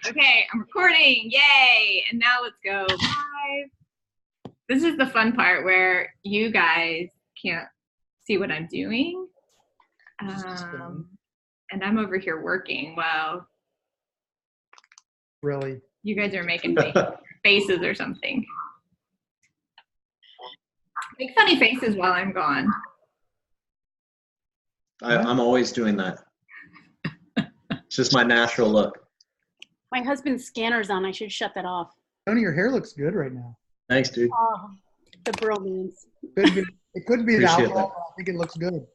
Okay, I'm recording. Yay! And now let's go live. This is the fun part where you guys can't see what I'm doing. And I'm over here working while really you guys are making faces or something. Make funny faces while I'm gone. I'm always doing that. It's just my natural look. My husband's scanner's on. I should shut that off. Tony, your hair looks good right now. Thanks, dude. Oh, the bromance. It could be the Appreciate alcohol, that. but I think it looks good.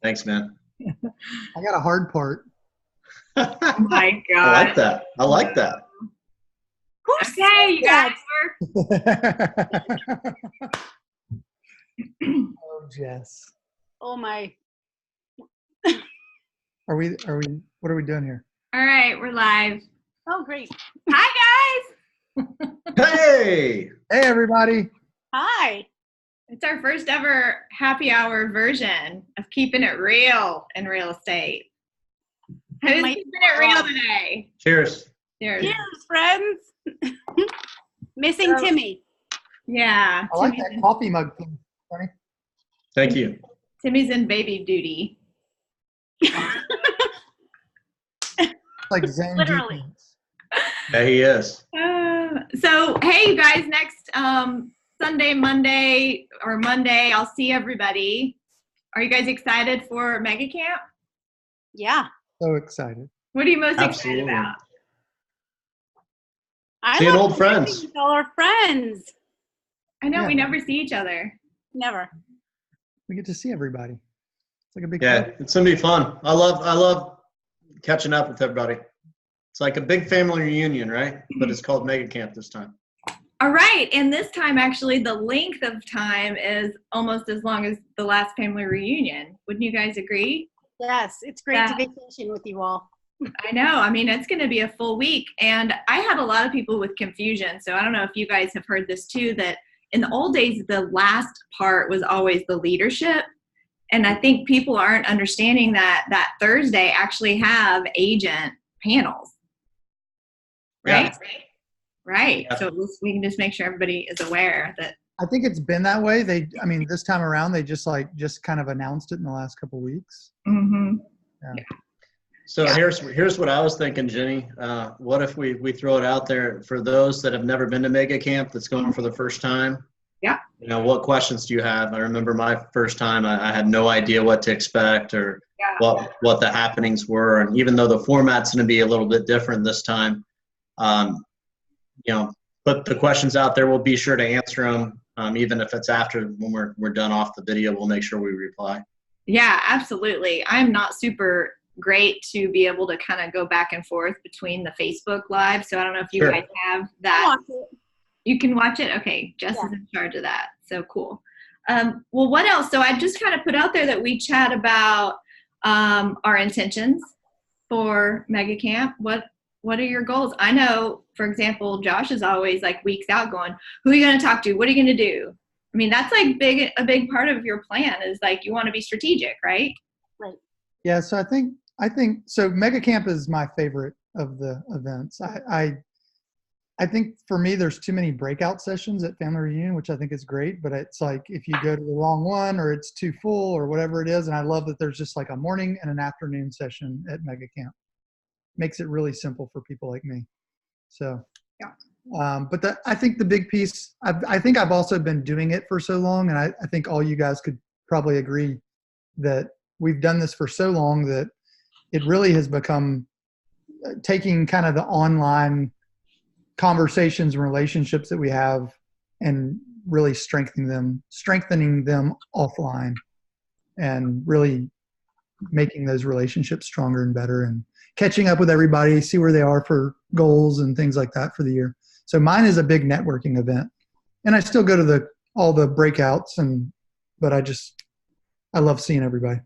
Thanks, man. I got a hard part. Oh my I God. like that. I like that. Okay, you guys Oh, Jess. Oh my. What are we doing here? All right, we're live. Oh, great. Hi, guys. Hey! Hey, everybody. Hi. It's our first ever happy hour version of keeping it real in real estate. Who's keeping it real today? Cheers. Cheers. Cheers, friends. Missing Timmy. Yeah. I like that coffee mug thing, Tony. Thank you. Timmy's in baby duty. Like Zen Literally. defense. Yeah, he is. So, hey, you guys, next Sunday, Monday, I'll see everybody. Are you guys excited for Mega Camp? Yeah. So excited. What are you most Absolutely. excited about? Seeing love old friends. connecting with all our friends. I know Yeah. we never see each other. Never. We get to see everybody. It's like a big Yeah, party. it's gonna be fun. I love catching up with everybody. It's like a big family reunion, right? But it's called Mega Camp this time. All right. And this time, actually, the length of time is almost as long as the last family reunion. Wouldn't you guys agree? Yes. It's great to vacation with you all. I know. I mean, it's going to be a full week. And I had a lot of people with confusion. So I don't know if you guys have heard this too, that in the old days, the last part was always the leadership. And I think people aren't understanding that Thursday actually have agent panels. Right? Yeah. Right. Yeah. So we can just make sure everybody is aware that. I think it's been that way. This time around, they just kind of announced it in the last couple of weeks. Mm-hmm. Yeah. So here's what I was thinking, Jenny. What if we throw it out there for those that have never been to Mega Camp that's going for the first time? Yeah. You know, what questions do you have? I remember my first time, I had no idea what to expect or what the happenings were. And even though the format's going to be a little bit different this time, you know, put the questions out there. We'll be sure to answer them. Even if it's after when we're done off the video, we'll make sure we reply. Yeah, absolutely. I'm not super great to be able to kind of go back and forth between the Facebook Live. So I don't know if you guys have that. You can watch it? Okay. Jess is in charge of that. So cool. Well, what else? So I just kind of put out there that we chat about our intentions for Mega Camp. What are your goals? I know, for example, Josh is always like weeks out going, who are you going to talk to? What are you going to do? I mean, that's like a big part of your plan is like you want to be strategic, right? Right. Yeah. So I think so. Mega Camp is my favorite of the events. I think for me, there's too many breakout sessions at Family Reunion, which I think is great. But it's like if you go to the wrong one or it's too full or whatever it is. And I love that there's just like a morning and an afternoon session at Mega Camp. Makes it really simple for people like me. So, but I think the big piece, I think I've also been doing it for so long. And I think all you guys could probably agree that we've done this for so long that it really has become taking kind of the online conversations and relationships that we have and really strengthening them offline and really making those relationships stronger and better and catching up with everybody, see where they are for goals and things like that for the year. So mine is a big networking event, and I still go to all the breakouts but I love seeing everybody.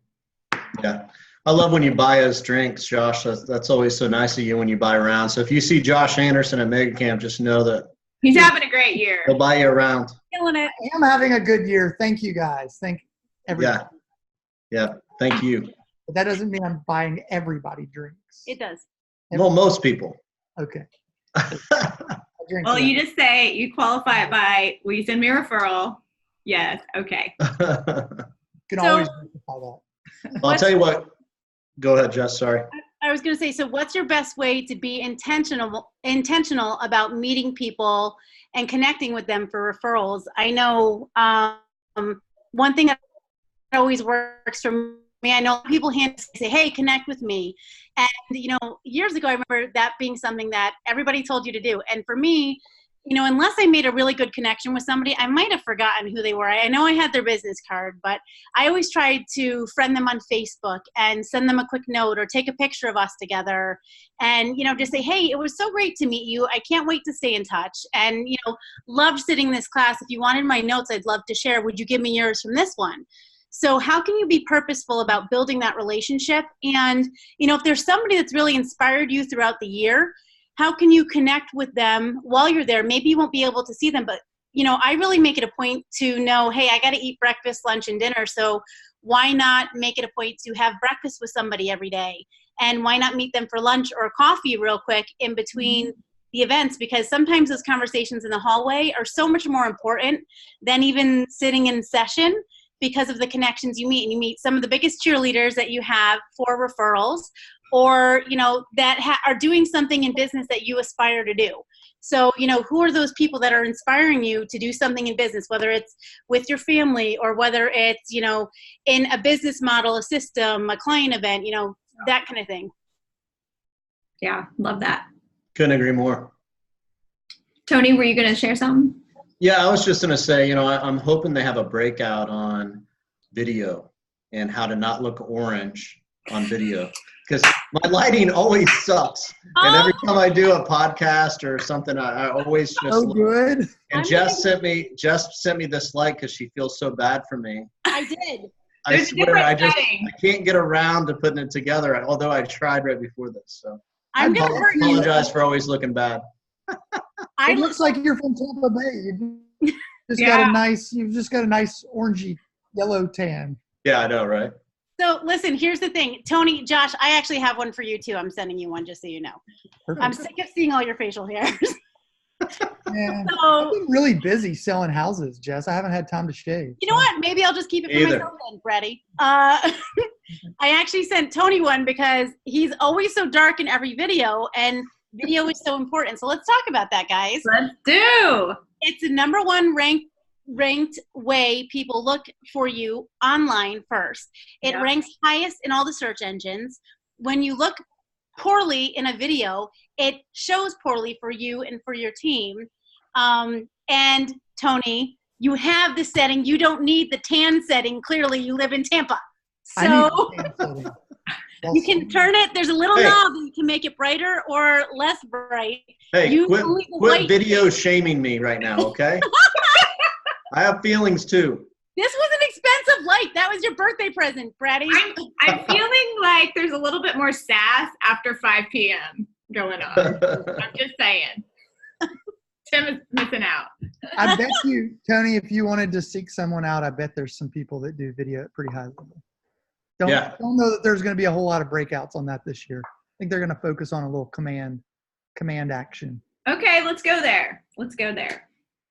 Yeah. I love when you buy us drinks, Josh. That's always so nice of you when you buy around. So if you see Josh Anderson at Mega Camp, just know that he's having a great year. He'll buy you around. Killing it. I am having a good year. Thank you guys. Thank everybody. Yeah. Thank you. But that doesn't mean I'm buying everybody drinks. It does. Well, most people. Okay. Well, you just say, you qualify it by, will you send me a referral? Yes. Okay. You can always verify that. I'll tell you what. Go ahead, Jess. Sorry. I was going to say, so what's your best way to be intentional about meeting people and connecting with them for referrals? I know one thing that always works for me, I know people say, hey, connect with me. And, years ago, I remember that being something that everybody told you to do. And for me, unless I made a really good connection with somebody, I might have forgotten who they were. I know I had their business card, but I always tried to friend them on Facebook and send them a quick note or take a picture of us together and, just say, hey, it was so great to meet you. I can't wait to stay in touch. And, loved sitting in this class. If you wanted my notes, I'd love to share. Would you give me yours from this one? So how can you be purposeful about building that relationship? And, if there's somebody that's really inspired you throughout the year, how can you connect with them while you're there? Maybe you won't be able to see them, but, I really make it a point to know, hey, I got to eat breakfast, lunch, and dinner. So why not make it a point to have breakfast with somebody every day? And why not meet them for lunch or coffee real quick in between the events? Because sometimes those conversations in the hallway are so much more important than even sitting in session, because of the connections you meet. And you meet some of the biggest cheerleaders that you have for referrals, or, that are doing something in business that you aspire to do. So, who are those people that are inspiring you to do something in business, whether it's with your family or whether it's, in a business model, a system, a client event, that kind of thing. Yeah, love that. Couldn't agree more. Tony, were you going to share something? Yeah, I was just going to say, I'm hoping they have a breakout on video and how to not look orange on video, because my lighting always sucks. And every time I do a podcast or something, I always just look good. And Jess sent me this light because she feels so bad for me. I did. I swear, I can't get around to putting it together, although I tried right before this. So I'm going to apologize for always looking bad. It looks like you're from Tampa Bay. You've just got a nice orangey yellow tan. Yeah, I know, right? So listen, here's the thing. Tony, Josh, I actually have one for you too. I'm sending you one just so you know. Perfect. I'm sick of seeing all your facial hairs. Yeah. I've been really busy selling houses, Jess. I haven't had time to shave. You know what? Maybe I'll just keep it for myself then, Freddie. I actually sent Tony one because he's always so dark in every video, and video is so important. So let's talk about that, guys. Let's do. It's the number one ranked way people look for you online first. It ranks highest in all the search engines. When you look poorly in a video, it shows poorly for you and for your team. And Tony, you have the setting. You don't need the tan setting. Clearly, you live in Tampa. So you can turn it. There's a little knob that you can make it brighter or less bright. Hey, quit video shaming me right now, okay? I have feelings too. This was an expensive light. That was your birthday present, Brady. I'm feeling like there's a little bit more sass after 5 p.m. going on. I'm just saying. Tim is missing out. I bet you, Tony, if you wanted to seek someone out, I bet there's some people that do video at pretty high level. Don't know that there's going to be a whole lot of breakouts on that this year. I think they're going to focus on a little command action. Okay, let's go there.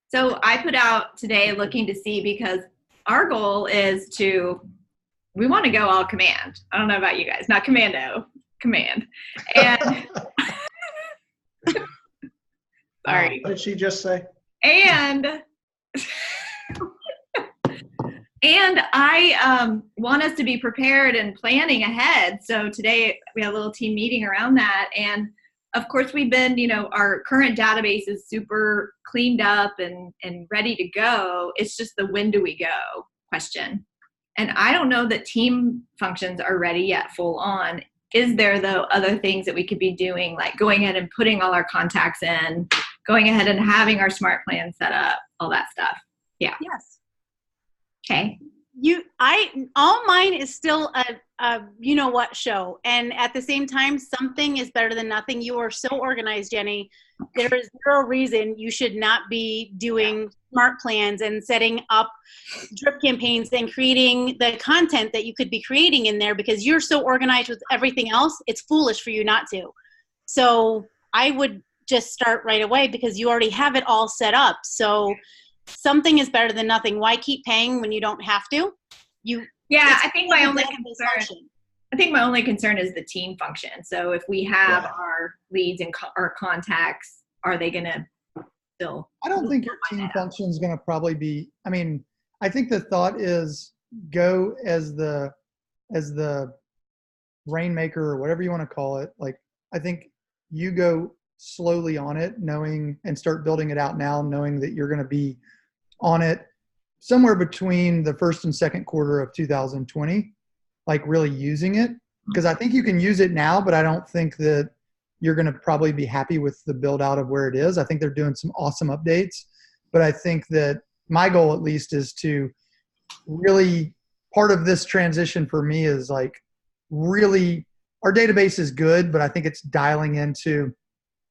So I put out today looking to see, because our goal is we want to go all command. I don't know about you guys, not commando, command. And sorry. What did she just say? And I want us to be prepared and planning ahead. So today we had a little team meeting around that. And of course, we've been, our current database is super cleaned up and ready to go. It's just the when do we go question. And I don't know that team functions are ready yet full on. Is there, though, other things that we could be doing, like going ahead and putting all our contacts in, going ahead and having our smart plan set up, all that stuff? Yeah. Yes. Okay. All mine is still a you know what show, and at the same time, something is better than nothing. You are so organized, Jenny. There is zero reason you should not be doing smart plans and setting up drip campaigns and creating the content that you could be creating in there, because you're so organized with everything else. It's foolish for you not to. So I would just start right away because you already have it all set up. So something is better than nothing. Why keep paying when you don't have to? I think my only concern is the team function. So if we have our leads and our contacts, are they going to still? I don't think your team function is going to probably be, I mean, I think the thought is go as the rainmaker or whatever you want to call it. Like, I think you go slowly on it, knowing, and start building it out now, knowing that you're going to be on it somewhere between the first and second quarter of 2020, like really using it. Because I think you can use it now, but I don't think that you're going to probably be happy with the build out of where it is. I think they're doing some awesome updates, but I think that my goal at least is to really, part of this transition for me is like really, our database is good, but I think it's dialing into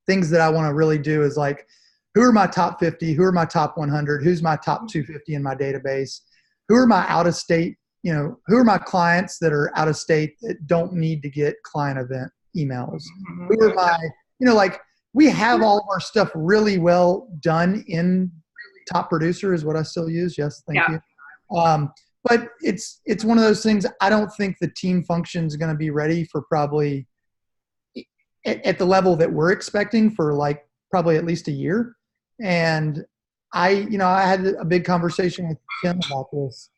things that I want to really do is like, who are my top 50? Who are my top 100? Who's my top 250 in my database? Who are my out of state, who are my clients that are out of state that don't need to get client event emails? Who are my, like we have all of our stuff really well done in Top Producer is what I still use. Yes. Thank you. But it's one of those things. I don't think the team function is going to be ready for probably at the level that we're expecting for like probably at least a year. And I had a big conversation with Tim about this,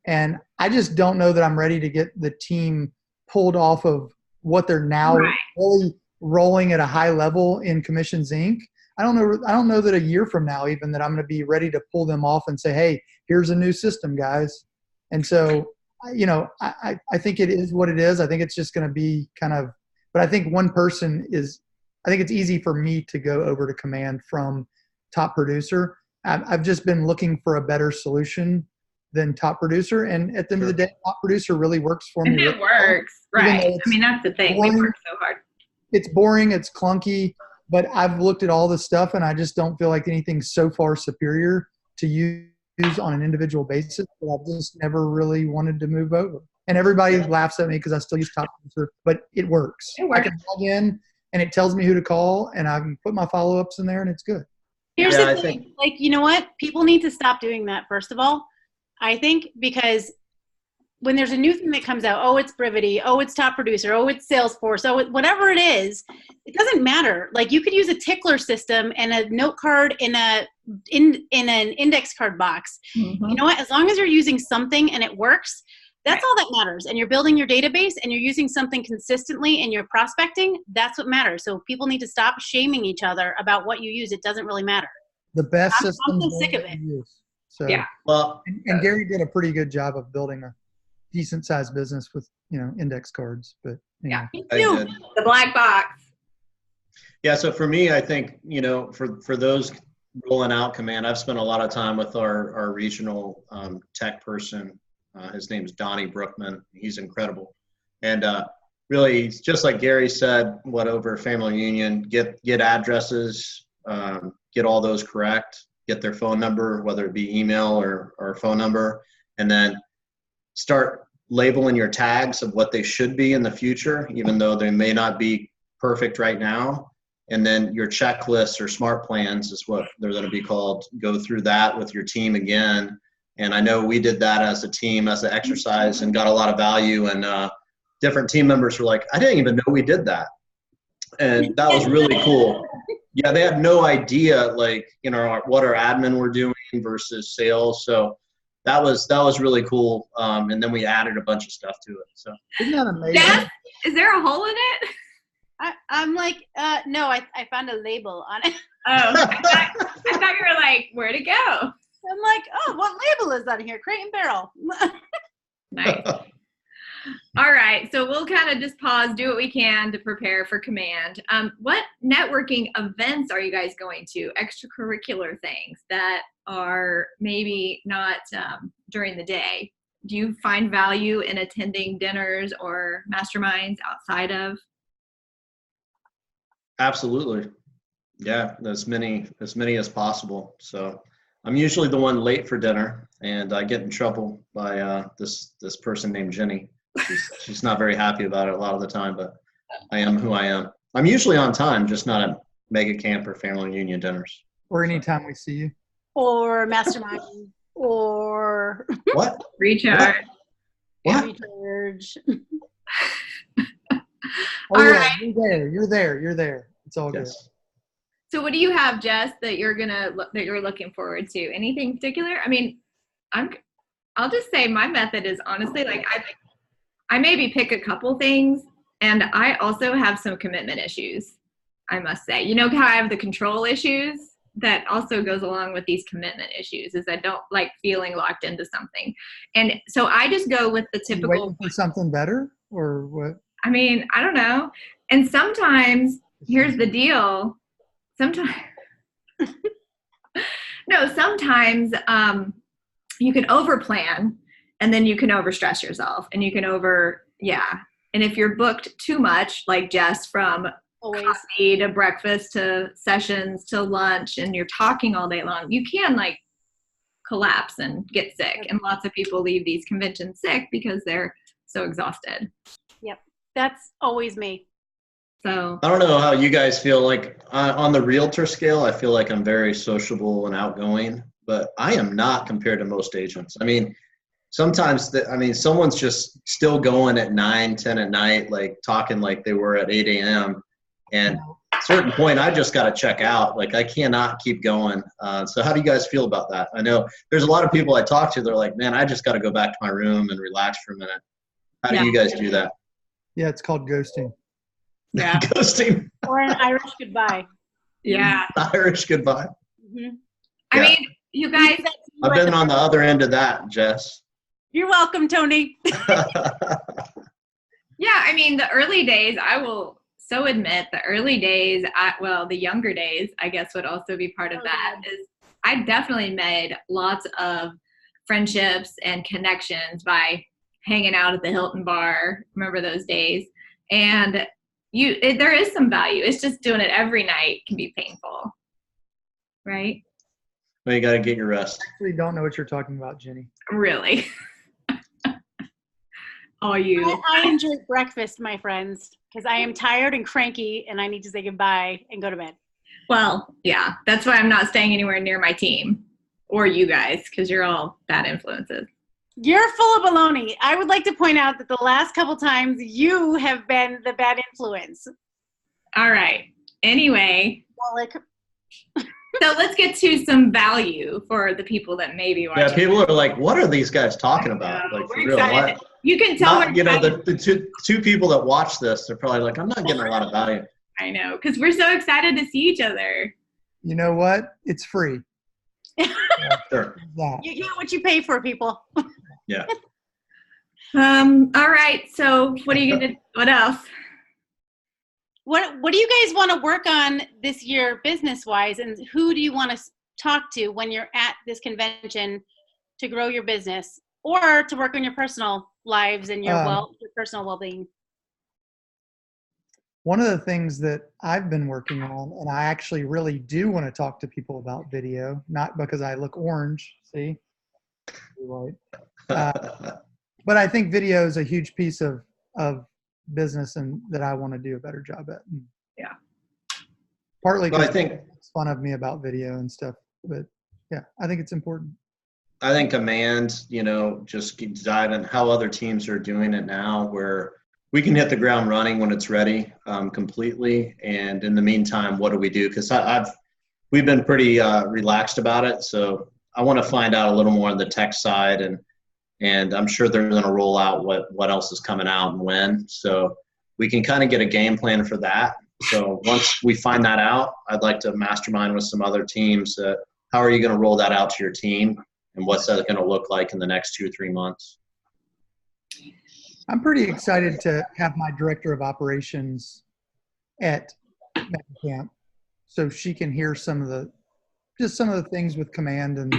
and I just don't know that I'm ready to get the team pulled off of what they're now really rolling at a high level in Commissions Inc. I don't know that a year from now even that I'm going to be ready to pull them off and say, hey, here's a new system, guys. And so, I think it is what it is. I think it's just going to be kind of, but I think one person I think it's easy for me to go over to Command from Top Producer. I've just been looking for a better solution than Top Producer. And at the end of the day, Top Producer really works for me. It works, right. I mean, that's the thing. We work so hard. It's boring. It's clunky. But I've looked at all the stuff, and I just don't feel like anything's so far superior to use on an individual basis that I've just never really wanted to move over. And everybody laughs at me because I still use Top Producer, but it works. I can log in, and it tells me who to call, and I can put my follow-ups in there, and it's good. Here's the thing. Like, you know what? People need to stop doing that, first of all. I think because when there's a new thing that comes out, oh, it's Brivity, oh, it's Top Producer, oh, it's Salesforce, oh, whatever it is, it doesn't matter. Like, you could use a tickler system and a note card in an index card box. Mm-hmm. You know what? As long as you're using something and it works, that's all that matters. And you're building your database and you're using something consistently in your prospecting, that's what matters. So people need to stop shaming each other about what you use. It doesn't really matter. The best system. I'm so sick of it. So, well, and Gary did a pretty good job of building a decent sized business with, index cards, but yeah, the black box. Yeah. So for me, I think, for those rolling out Command, I've spent a lot of time with our regional tech person. His name's Donnie Brookman. He's incredible. And really, just like Gary said, over family reunion, get addresses, get all those correct, get their phone number, whether it be email or phone number, and then start labeling your tags of what they should be in the future, even though they may not be perfect right now. And then your checklists or smart plans is what they're going to be called. Go through that with your team again. And I know we did that as a team, as an exercise, and got a lot of value. And different team members were like, I didn't even know we did that. And that was really cool. Yeah, they had no idea, like, what our admin were doing versus sales. So that was really cool. And then we added a bunch of stuff to it. So isn't that amazing? Dad, is there a hole in it? I'm like, no, I found a label on it. Oh, I thought you were like, where'd it go? I'm like, oh, what label is on here? Crate and Barrel. Nice. All right, so we'll kind of just pause, do what we can to prepare for Command. What networking events are you guys going to? Extracurricular things that are maybe not during the day. Do you find value in attending dinners or masterminds outside of? Absolutely. Yeah, as many as possible. So I'm usually the one late for dinner, and I get in trouble by this person named Jenny. She's not very happy about it a lot of the time, but I am who I am. I'm usually on time, just not mega camp or family reunion dinners. Or anytime we see you. Or mastermind. Or What? Recharge. What? recharge. Oh, All yeah, right. You're there. It's all good. Yes. So what do you have, Jess, that you're looking forward to? Anything particular? I mean, I'll just say my method is honestly like I maybe pick a couple things, and I also have some commitment issues, I must say. You know how I have the control issues? That also goes along with these commitment issues is I don't like feeling locked into something. And so I just go with the typical. You waiting for something better or what? I mean, I don't know. And sometimes, here's the deal. Sometimes you can overplan and then you can overstress yourself and you can and if you're booked too much, like Jess, from Always. coffee to breakfast to sessions to lunch, and you're talking all day long, you can like collapse and get sick. And lots of people leave these conventions sick because they're so exhausted. Yep. That's always me. So I don't know how you guys feel. Like on the realtor scale, I feel like I'm very sociable and outgoing, but I am not compared to most agents. I mean, sometimes someone's just still going at 9, 10 at night, like talking like they were at 8 a.m. And at a certain point, I just got to check out. Like I cannot keep going. So how do you guys feel about that? I know there's a lot of people I talk to. They're like, man, I just got to go back to my room and relax for a minute. How do you guys do that? Yeah, it's called ghosting. yeah. Ghosting. Or an Irish goodbye. Yeah. Irish goodbye. Mm-hmm. I Yeah. mean, you guys, I've been on the other end of that, Jess. You're welcome, Tony. yeah, I mean, the early days, I will so admit the early days, the younger days, I guess would also be part of that. Is I definitely made lots of friendships and connections by hanging out at the Hilton bar. Remember those days? And there is some value. It's just doing it every night can be painful, right? Well, you got to get your rest. I actually don't know what you're talking about, Jenny. Really? All you. I enjoy breakfast, my friends, because I am tired and cranky and I need to say goodbye and go to bed. Well, yeah, that's why I'm not staying anywhere near my team or you guys, because you're all bad influences. You're full of baloney. I would like to point out that the last couple times you have been the bad influence. All right. Anyway. Wolek. So let's get to some value for the people that may be watching. Yeah, people are like, what are these guys talking about? Like, for real, what? You can tell. The two people that watch this, they're probably like, I'm not getting a lot of value. I know, because we're so excited to see each other. You know what? It's free. Sure. You get what you pay for, people. Yeah. All right. So what else? What do you guys want to work on this year business-wise, and who do you want to talk to when you're at this convention to grow your business or to work on your personal lives and your personal well-being? One of the things that I've been working on, and I actually really do want to talk to people about video, not because I look orange, see? Right. But I think video is a huge piece of business and that I want to do a better job at. And yeah. Partly because I think it's fun of me about video and stuff, but yeah, I think it's important. I think Command, just dive in how other teams are doing it now, where we can hit the ground running when it's ready completely. And in the meantime, what do we do? Because we've been pretty relaxed about it. So I want to find out a little more on the tech side, and I'm sure they're going to roll out what else is coming out and when. So we can kind of get a game plan for that. So once we find that out, I'd like to mastermind with some other teams. How are you going to roll that out to your team? And what's that going to look like in the next 2 or 3 months? I'm pretty excited to have my director of operations at Mega Camp, so she can hear some of the things with Command and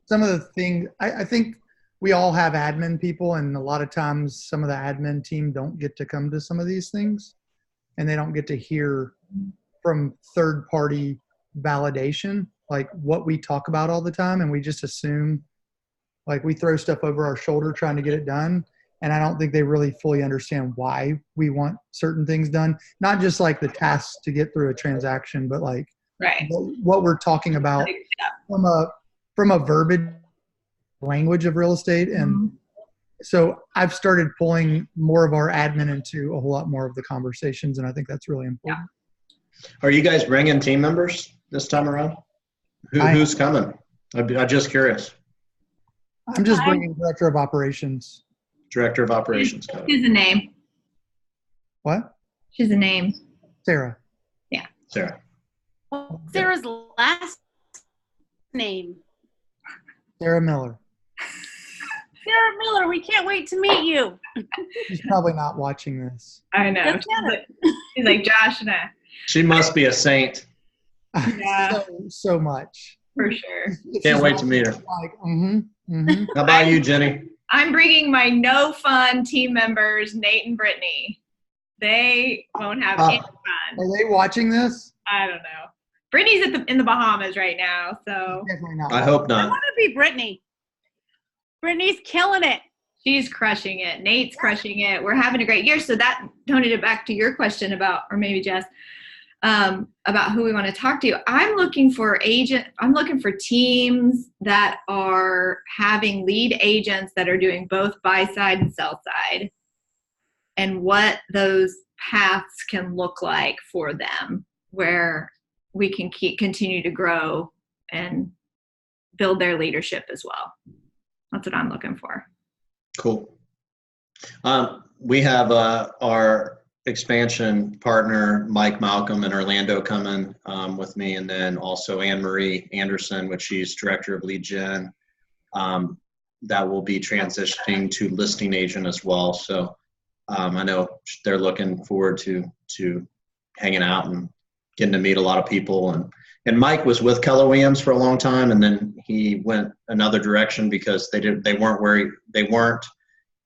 some of the things. I think we all have admin people, and a lot of times some of the admin team don't get to come to some of these things, and they don't get to hear from third-party validation, like what we talk about all the time, and we just assume, like we throw stuff over our shoulder trying to get it done. And I don't think they really fully understand why we want certain things done. Not just like the tasks to get through a transaction, but like what we're talking about from a verbiage language of real estate. And so I've started pulling more of our admin into a whole lot more of the conversations, and I think that's really important. Are you guys bringing team members this time around? Who's coming? I'm just curious. I'm just bringing director of operations. Director of operations. She's a name. What? She's a name. Sarah. Yeah. Sarah. What's Sarah's last name? Sarah Miller. Sarah Miller, we can't wait to meet you. She's probably not watching this. I know. She's like Josh and I. She must be a saint. Yeah. so much. For sure. Can't wait to meet her. Like, How about you, Jenny? I'm bringing my no fun team members, Nate and Brittany. They won't have any fun. Are they watching this? I don't know. Brittany's in the Bahamas right now, so Definitely not. I hope not. I want to be Brittany. Brittany's killing it. she's crushing it. Nate's crushing it. We're having a great year. So that, Tony, to back to your question about, or maybe Jess, about who we want to talk to. I'm looking for teams that are having lead agents that are doing both buy side and sell side, and what those paths can look like for them, where we can continue to grow and build their leadership as well. That's what I'm looking for. Cool. We have our expansion partner, Mike Malcolm in Orlando, coming with me, and then also Anne Marie Anderson, which she's director of lead gen, that will be transitioning to listing agent as well. So I know they're looking forward to hanging out and getting to meet a lot of people. And Mike was with Keller Williams for a long time, and then he went another direction because they weren't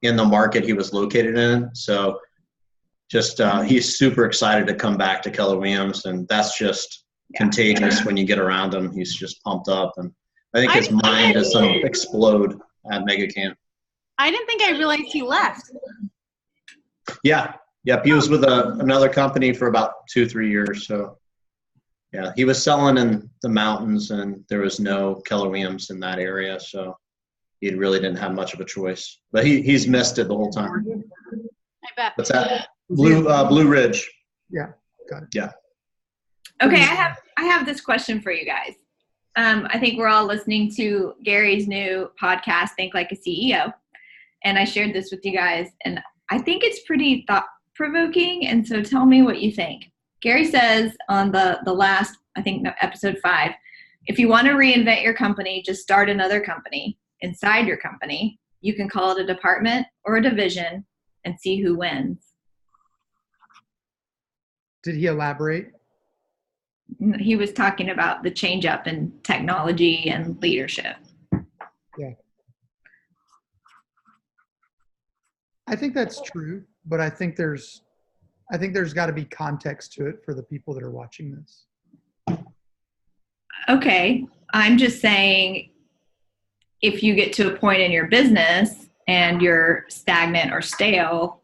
in the market he was located in. So just he's super excited to come back to Keller Williams, and that's just contagious when you get around him. He's just pumped up, and I think his mind is going to explode at Mega Camp. I didn't think I realized he left. Yeah. Yep. He was with another company for about 2-3 years. So yeah, he was selling in the mountains, and there was no Keller Williams in that area. So he really didn't have much of a choice, but he's missed it the whole time. I bet. What's that? Blue Ridge. Yeah. Got it. Yeah. Okay. I have this question for you guys. I think we're all listening to Gary's new podcast, Think Like a CEO. And I shared this with you guys, and I think it's pretty thought-provoking, and so tell me what you think. Gary says on the last, I think, episode 5, if you want to reinvent your company, just start another company inside your company. You can call it a department or a division and see who wins. Did he elaborate? He was talking about the change up in technology and leadership. Yeah. I think that's true, but I think there's got to be context to it for the people that are watching this. Okay. I'm just saying, if you get to a point in your business and you're stagnant or stale,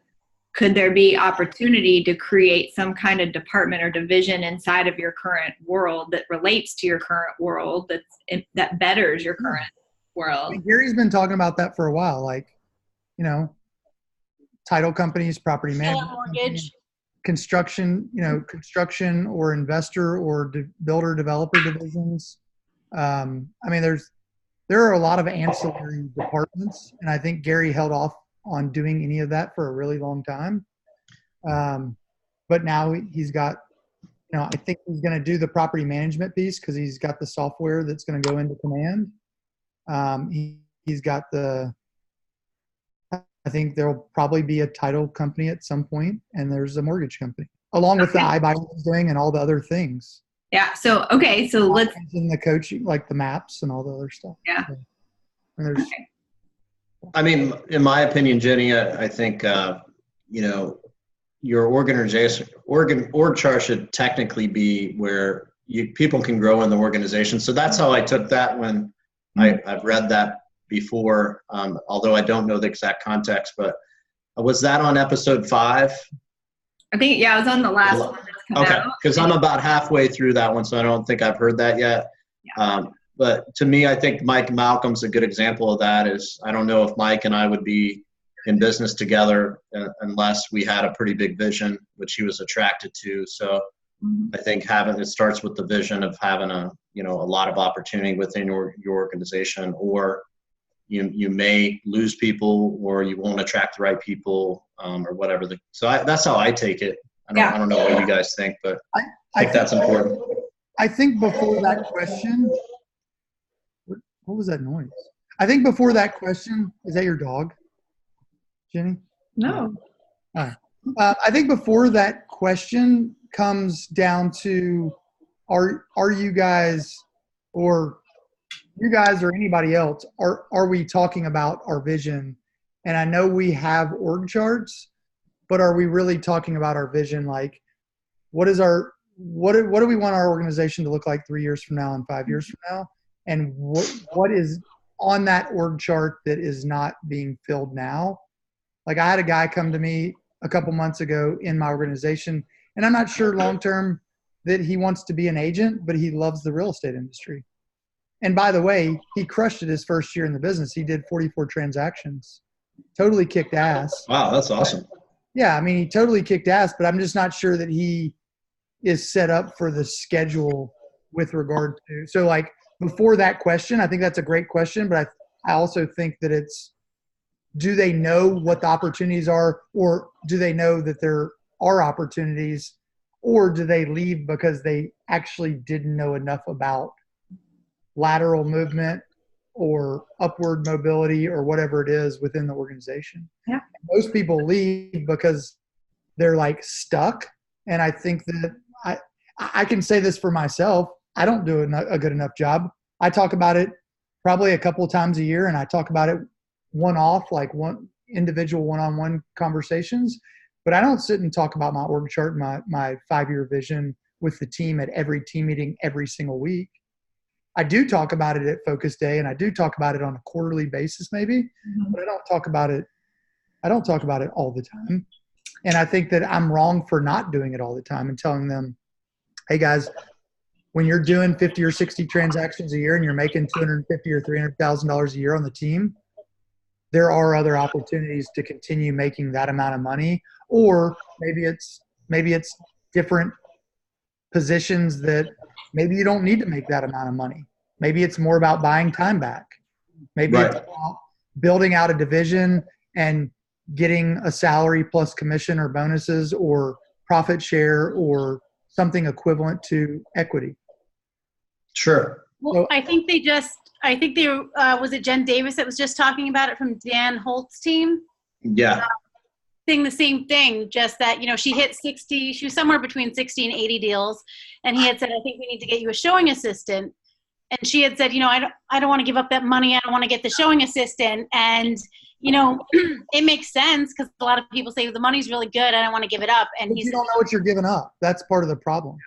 could there be opportunity to create some kind of department or division inside of your current world that relates to your current world, that betters your current world? Gary's been talking about that for a while, like, title companies, property management, mortgage, construction or investor or builder developer divisions. There are a lot of ancillary departments, and I think Gary held off on doing any of that for a really long time. But now he's got, I think he's going to do the property management piece because he's got the software that's going to go into Command. He's got I think there'll probably be a title company at some point, and there's a mortgage company, along with the iBuy he's doing and all the other things. Yeah. So let's in the coaching, like the maps and all the other stuff. Yeah. So, I mean, in my opinion, Jenny, I think your organization, org chart should technically be where people can grow in the organization. So that's how I took that when I've read that before, although I don't know the exact context, but Was that on episode 5? I think, yeah, I was on the last one that's come Okay, out. because I'm about halfway through that one, so I don't think I've heard that yet. Yeah. But to me, I think Mike Malcolm's a good example of that. Is I don't know if Mike and I would be in business together unless we had a pretty big vision, which he was attracted to. So I think it starts with the vision of having a lot of opportunity within your organization, or you may lose people, or you won't attract the right people, or whatever. That's how I take it. I don't know what you guys think, but I think that's important. I think before that question, what was that noise? I think before that question, is that your dog, Jenny? No. All right. I think before that question comes down to, are you guys, or you guys or anybody else, are we talking about our vision? And I know we have org charts, but are we really talking about our vision? Like, what do we want our organization to look like 3 years from now and 5 years from now? And what is on that org chart that is not being filled now? Like, I had a guy come to me a couple months ago in my organization, and I'm not sure long-term that he wants to be an agent, but he loves the real estate industry. And by the way, he crushed it his first year in the business. He did 44 transactions, totally kicked ass. Wow, that's awesome. Yeah, I mean, he totally kicked ass, but I'm just not sure that he is set up for the schedule with regard to. So, like, before that question, I think that's a great question, but I also think that it's, do they know what the opportunities are, or do they know that there are opportunities, or do they leave because they actually didn't know enough about lateral movement or upward mobility or whatever it is within the organization? Yeah. Most people leave because they're like stuck. And I think that I can say this for myself. I don't do a good enough job. I talk about it probably a couple of times a year, and I talk about it one-off, like one individual one-on-one conversations. But I don't sit and talk about my org chart and my 5-year vision with the team at every team meeting every single week. I do talk about it at Focus Day, and I do talk about it on a quarterly basis maybe, but I don't talk about it all the time. And I think that I'm wrong for not doing it all the time and telling them, hey guys, when you're doing 50 or 60 transactions a year and you're making $250,000 or $300,000 a year on the team, there are other opportunities to continue making that amount of money. Or maybe it's different positions that maybe you don't need to make that amount of money. Maybe it's more about buying time back. Maybe it's about building out a division and getting a salary plus commission or bonuses or profit share or something equivalent to equity. Sure. Well, I think was it Jen Davis that was just talking about it from Dan Holt's team? Yeah. Saying the same thing, just that, she hit 60, she was somewhere between 60 and 80 deals. And he had said, I think we need to get you a showing assistant. And she had said, I don't want to give up that money. I don't want to get the showing assistant. And, it makes sense because a lot of people say the money's really good. I don't want to give it up. And you don't know what you're giving up. That's part of the problem.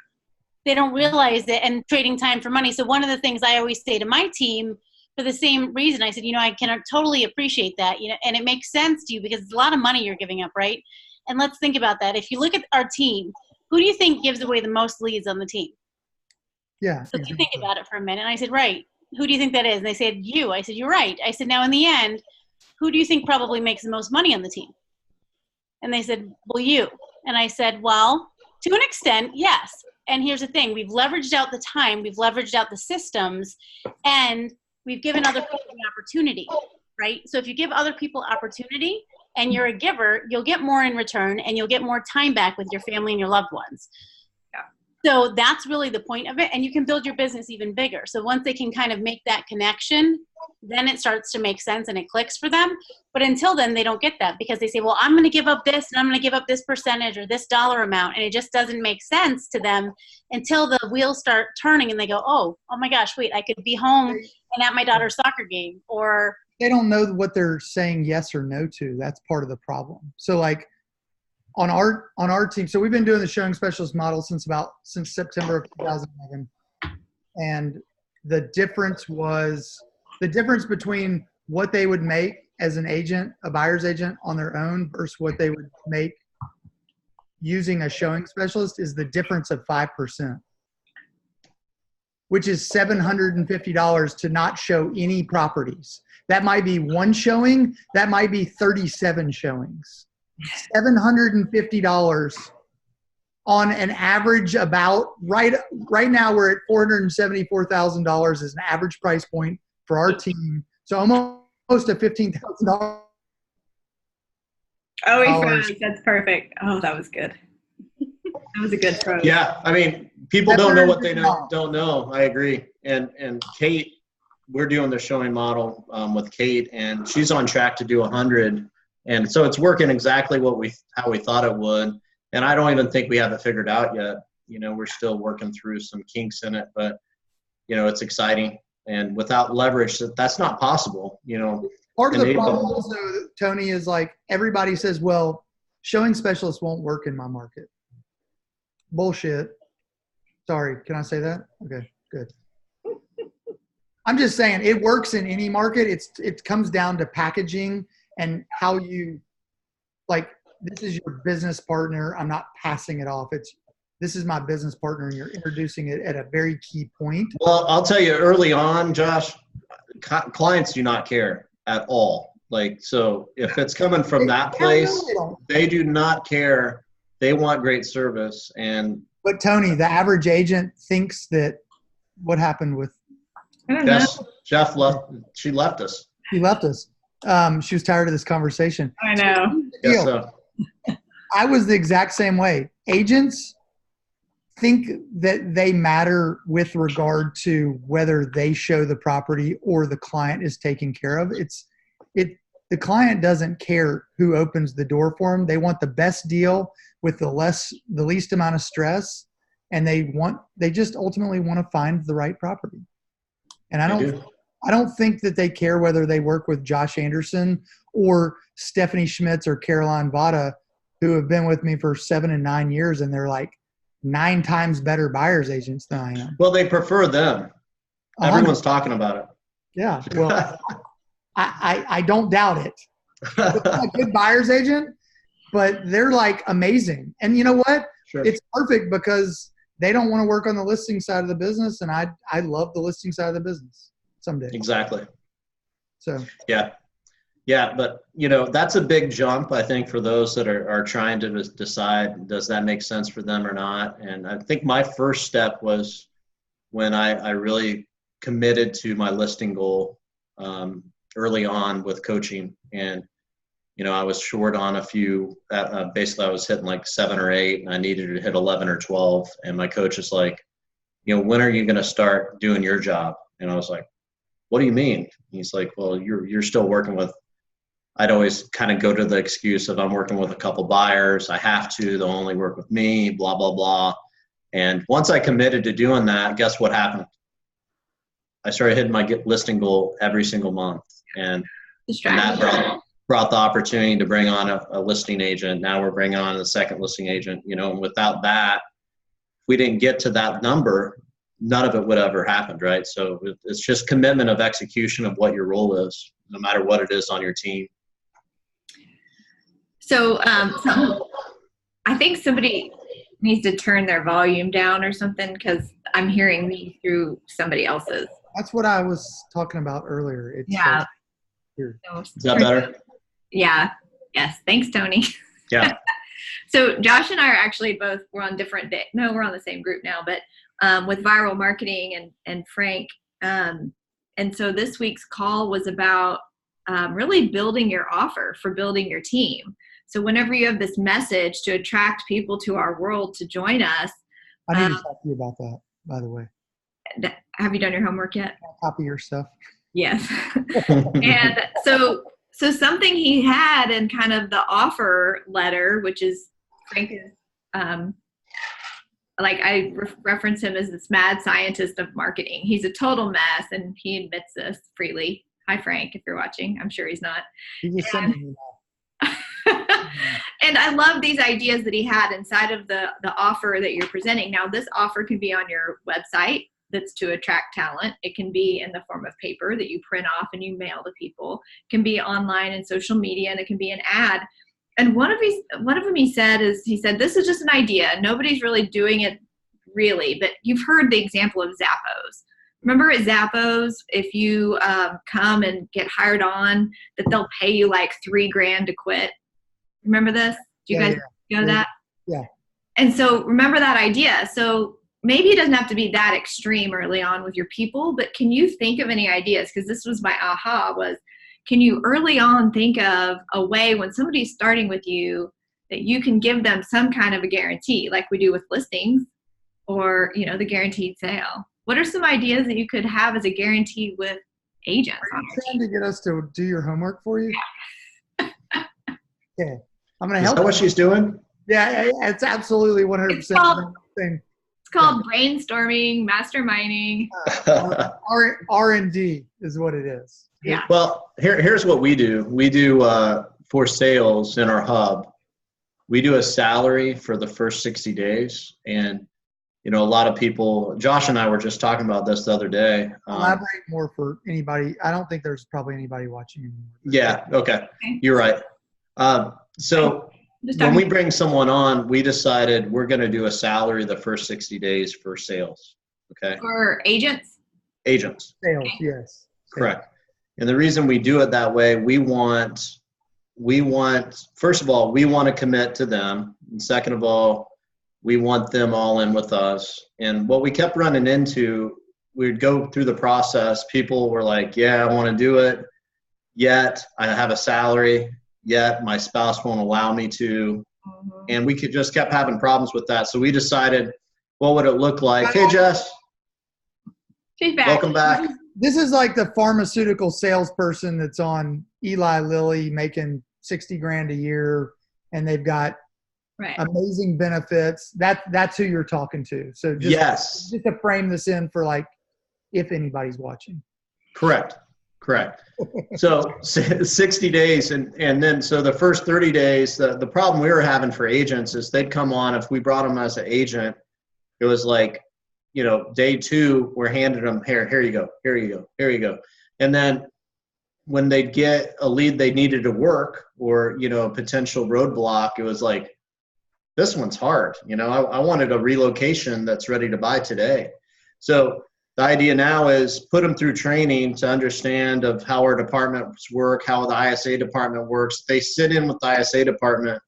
They don't realize it, and trading time for money. So one of the things I always say to my team, for the same reason, I said, I can totally appreciate that, and it makes sense to you because it's a lot of money you're giving up, right? And let's think about that. If you look at our team, who do you think gives away the most leads on the team? Yeah. So you think about it for a minute. And I said, right. Who do you think that is? And they said, you. I said, you're right. I said, now in the end, who do you think probably makes the most money on the team? And they said, well, you. And I said, well, to an extent, yes. And here's the thing. We've leveraged out the time. We've leveraged out the systems. And we've given other people an opportunity, right? So if you give other people opportunity and you're a giver, you'll get more in return and you'll get more time back with your family and your loved ones. Yeah. So that's really the point of it. And you can build your business even bigger. So once they can kind of make that connection, then it starts to make sense and it clicks for them. But until then, they don't get that because they say, well, I'm going to give up this and I'm going to give up this percentage or this dollar amount. And it just doesn't make sense to them until the wheels start turning and they go, oh my gosh, wait, I could be home and at my daughter's soccer game. Or they don't know what they're saying yes or no to. That's part of the problem. So like on our team, so we've been doing the showing specialist model since September of 2011. And the difference between what they would make as an agent, a buyer's agent on their own versus what they would make using a showing specialist is the difference of 5%, which is $750 to not show any properties. That might be one showing. That might be 37 showings. $750 on an average about right now we're at $474,000 is an average price point for our team. So almost a $15,000. Oh, he froze. That's perfect. Oh, that was good. That was a good throw. Yeah, I mean, people don't know what they don't know. I agree. And Kate, we're doing the showing model with Kate, and she's on track to do 100. And so it's working exactly how we thought it would. And I don't even think we have it figured out yet. We're still working through some kinks in it, but it's exciting. And without leverage, that's not possible. Part of the problem also, Tony, is like everybody says, well, showing specialists won't work in my market. Bullshit. Sorry, can I say that? Okay, good. I'm just saying it works in any market. It comes down to packaging and how you, like, this is your business partner. I'm not passing it off. This is my business partner, and you're introducing it at a very key point. Well, I'll tell you early on, Josh, clients do not care at all. Like, so if it's coming from that place, they do not care. They want great service. But Tony, the average agent thinks that what happened with Jeff left. She left us. She left us. She was tired of this conversation. I know. Yes, so. I was the exact same way. Agents think that they matter with regard to whether they show the property or the client is taken care of. The client doesn't care who opens the door for them. They want the best deal with the least amount of stress, and they just ultimately want to find the right property. And I don't think that they care whether they work with Josh Anderson or Stephanie Schmitz or Caroline Vada, who have been with me for 7 and 9 years, and they're like 9 times better buyer's agents than I am. Well, they prefer them. Everyone's talking about it. Yeah. Well, I don't doubt it. They're a good buyer's agent, but they're like amazing. And you know what? Sure. It's perfect because they don't want to work on the listing side of the business, and I love the listing side of the business someday. Exactly. So yeah, but that's a big jump, I think, for those that are trying to decide, does that make sense for them or not? And I think my first step was when I really committed to my listing goal early on with coaching. And I was short on a few. Basically, I was hitting like 7 or 8, and I needed to hit 11 or 12. And my coach is like, when are you going to start doing your job? And I was like, what do you mean? And he's like, well, you're still working with. I'd always kind of go to the excuse of I'm working with a couple buyers. I have to. They'll only work with me. Blah blah blah. And once I committed to doing that, guess what happened? I started hitting my listing goal every single month, and that brought the opportunity to bring on a listing agent. Now we're bringing on a second listing agent, and without that, if we didn't get to that number, none of it would ever happen, right? So it's just commitment of execution of what your role is, no matter what it is on your team. So I think somebody needs to turn their volume down or something, because I'm hearing me through somebody else's. That's what I was talking about earlier. Is that better? Yeah. Yes. Thanks, Tony. Yeah. So Josh and I are actually we're on different days. No, we're on the same group now, but with viral marketing and Frank. And so this week's call was about really building your offer for building your team. So whenever you have this message to attract people to our world to join us. I need to talk to you about that, by the way. Have you done your homework yet? Copy your stuff. Yes. And so something he had in kind of the offer letter, which is Frank is, like I reference him as this mad scientist of marketing. He's a total mess, and he admits this freely. Hi, Frank, if you're watching. I'm sure he's not. He's just sending you And I love these ideas that he had inside of the offer that you're presenting. Now, this offer can be on your website. that's to attract talent. It can be in the form of paper that you print off and you mail to people. It can be online and social media, and it can be an ad. And one of them he said, this is just an idea. Nobody's really doing it really, but you've heard the example of Zappos. Remember at Zappos, if you come and get hired on, that they'll pay you like $3,000 to quit. Remember this? Do you guys know that? Yeah. And so remember that idea. So maybe it doesn't have to be that extreme early on with your people, but can you think of any ideas? Because this was my aha was, can you early on think of a way when somebody's starting with you that you can give them some kind of a guarantee, like we do with listings or, the guaranteed sale? What are some ideas that you could have as a guarantee with agents? Are you trying to get us to do your homework for you? Yeah. I'm going to help. Is that what she's doing? Yeah, it's absolutely 100% the thing. It's called brainstorming, masterminding. R&D is what it is. Yeah. Well, here's what we do. We do for sales in our hub, we do a salary for the first 60 days. And, a lot of people, Josh and I were just talking about this the other day. Elaborate more for anybody. I don't think there's probably anybody watching anymore. Yeah. Okay. You're right. So when we bring someone on, we decided we're going to do a salary the first 60 days for sales. Okay. For agents? Agents. Sales, yes. Correct. And the reason we do it that way, we want, first of all, we want to commit to them. And second of all, we want them all in with us. And what we kept running into, we'd go through the process. People were like, yeah, I want to do it. Yet I have a salary. Yet my spouse won't allow me to. Mm-hmm. And we just kept having problems with that. So we decided, what would it look like? Hey, Jess. She's back. Welcome back. This is like the pharmaceutical salesperson that's on Eli Lilly making $60,000 a year, and they've got amazing benefits. That's who you're talking to. So just to frame this in for if anybody's watching. Correct. So 60 days and then so the first 30 days, the problem we were having for agents is they'd come on, if we brought them as an agent, it was like, day 2, we're handing them, here you go. And then when they'd get a lead they needed to work or, a potential roadblock, it was like, this one's hard. I wanted a relocation that's ready to buy today. So the idea now is put them through training to understand of how our departments work, how the ISA department works. They sit in with the ISA department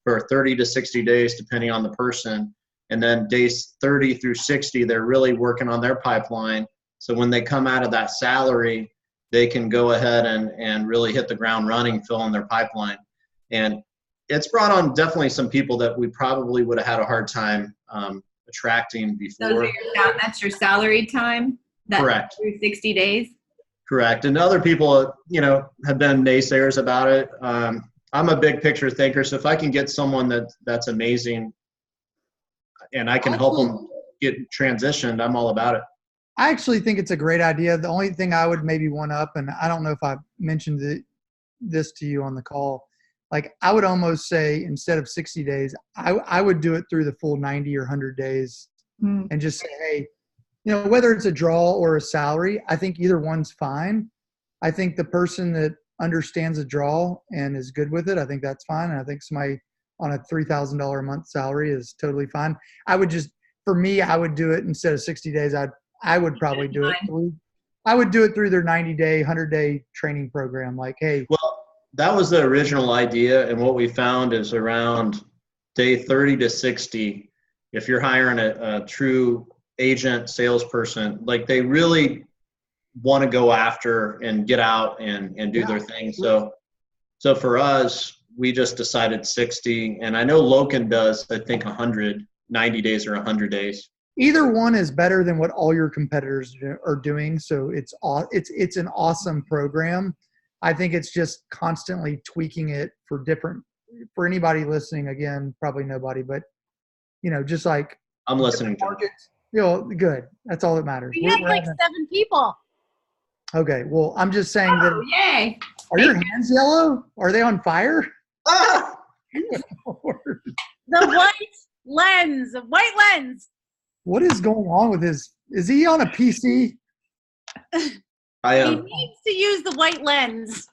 for 30 to 60 days, depending on the person. And then days 30 through 60, they're really working on their pipeline. So when they come out of that salary, they can go ahead and really hit the ground running, fill in their pipeline. And it's brought on definitely some people that we probably would have had a hard time attracting before. That's your salary time? Correct. Through 60 days? Correct. And other people, have been naysayers about it. I'm a big picture thinker, so if I can get someone that's amazing and I can help them get transitioned, I'm all about it. I actually think it's a great idea. The only thing I would maybe one up, and I don't know if I mentioned this to you on the call, I would almost say instead of 60 days, I would do it through the full 90 or 100 days and just say, hey, whether it's a draw or a salary, I think either one's fine. I think the person that understands a draw and is good with it, I think that's fine. And I think somebody on a $3,000 a month salary is totally fine. I would do it instead of 60 days. I would probably do it. I would do it through their 90-day, 100-day training program. Hey. Well, that was the original idea, and what we found is around day 30 to 60, if you're hiring a true agent salesperson, they really want to go after and get out and do their thing. So for us, we just decided 60, and I know Loken does, I think 100, 90 days or 100 days. Either one is better than what all your competitors are doing, so it's an awesome program. I think it's just constantly tweaking it for for anybody listening, again, probably nobody, but, just I'm listening to it. Good. That's all that matters. We had 7 people. Okay. Well, I'm just saying that. Yay. Are your hands yellow? Are they on fire? Ah! The white lens. What is going on with his? Is he on a PC? I He needs to use the white lens.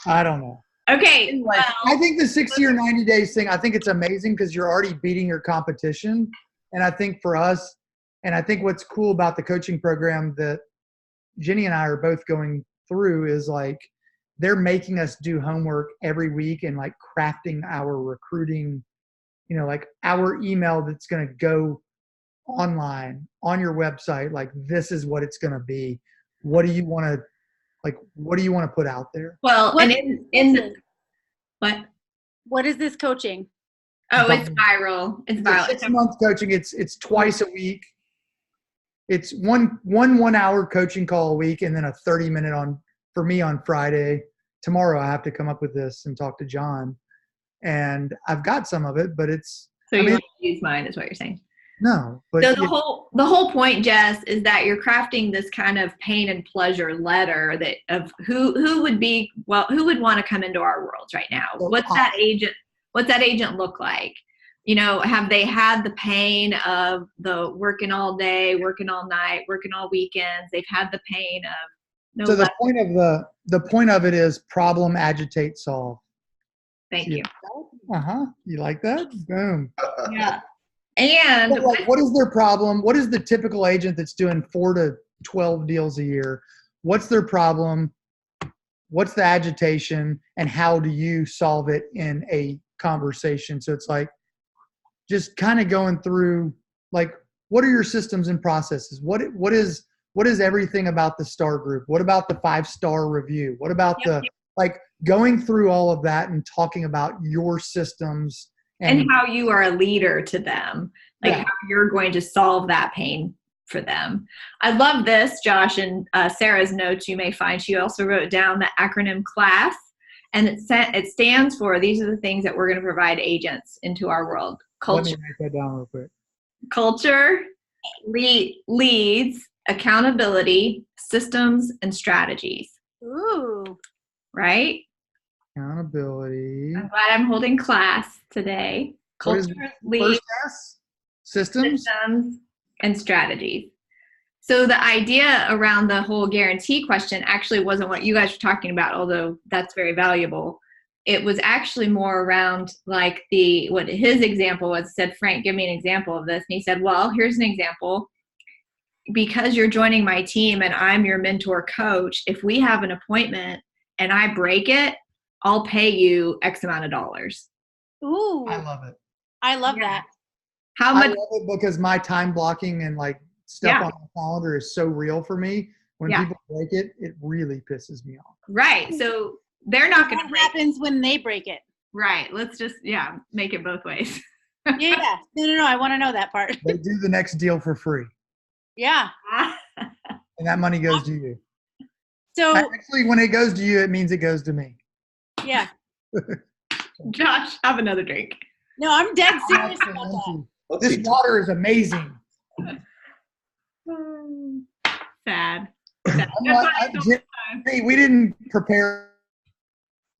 I don't know. Okay. Anyway, I think the 60 or 90 days thing, I think it's amazing because you're already beating your competition. And I think for us, and I think what's cool about the coaching program that Jenny and I are both going through is like they're making us do homework every week and like crafting our recruiting, you know, like our email that's going to go online on your website. Like this is what it's going to be. What do you want to put out there? Well, What and in the what? What is this coaching? Oh, it's viral. It's viral. 6 month coaching. It's twice a week. It's one 1 hour coaching call a week, and then a 30-minute for me on Friday. Tomorrow I have to come up with this and talk to John, and I've got some of it, but it's. So you want to use mine, is what you're saying? No, but so the whole point, Jess, is that you're crafting this kind of pain and pleasure letter that of who would want to come into our worlds right now. What's that agent look like? You know, have they had the pain of the working all day, working all night, working all weekends? They've had the pain of So the point of it is problem, agitate, solve. Thank you. You like that? Boom. Yeah. And what is their problem? What is the typical agent that's doing 4 to 12 deals a year? What's their problem? What's the agitation? And how do you solve it in a conversation? So it's like just kind of going through like, what are your systems and processes? What is everything about the star group? What about the 5-star review? What about like going through all of that and talking about your systems and how you are a leader to them, like how you're going to solve that pain for them. I love this, Josh, and Sarah's notes you may find. She also wrote down the acronym CLASS, and it stands for, these are the things that we're going to provide agents into our world. Culture. Let me write that down real quick. Culture, leads, accountability, systems, and strategies. Ooh. Right? Accountability. I'm glad I'm holding class today. Culture, leads, systems, and strategies. So the idea around the whole guarantee question actually wasn't what you guys were talking about, although that's very valuable. It was actually more around like what his example was. Said, Frank, give me an example of this. And he said, well, here's an example. Because you're joining my team and I'm your mentor coach, if we have an appointment and I break it, I'll pay you X amount of dollars. Ooh. I love it. I love that. How much? I love it because my time blocking and like stuff on my calendar is so real for me. When people break it, it really pisses me off. Right. So they're not going to break it. What happens when they break it? Right. Let's just, make it both ways. Yeah. No. I want to know that part. They do the next deal for free. Yeah. And that money goes to you. So actually, when it goes to you, it means it goes to me. Yeah. Josh, have another drink. No, I'm dead serious about that. This water is amazing. Sad. Hey, we didn't prepare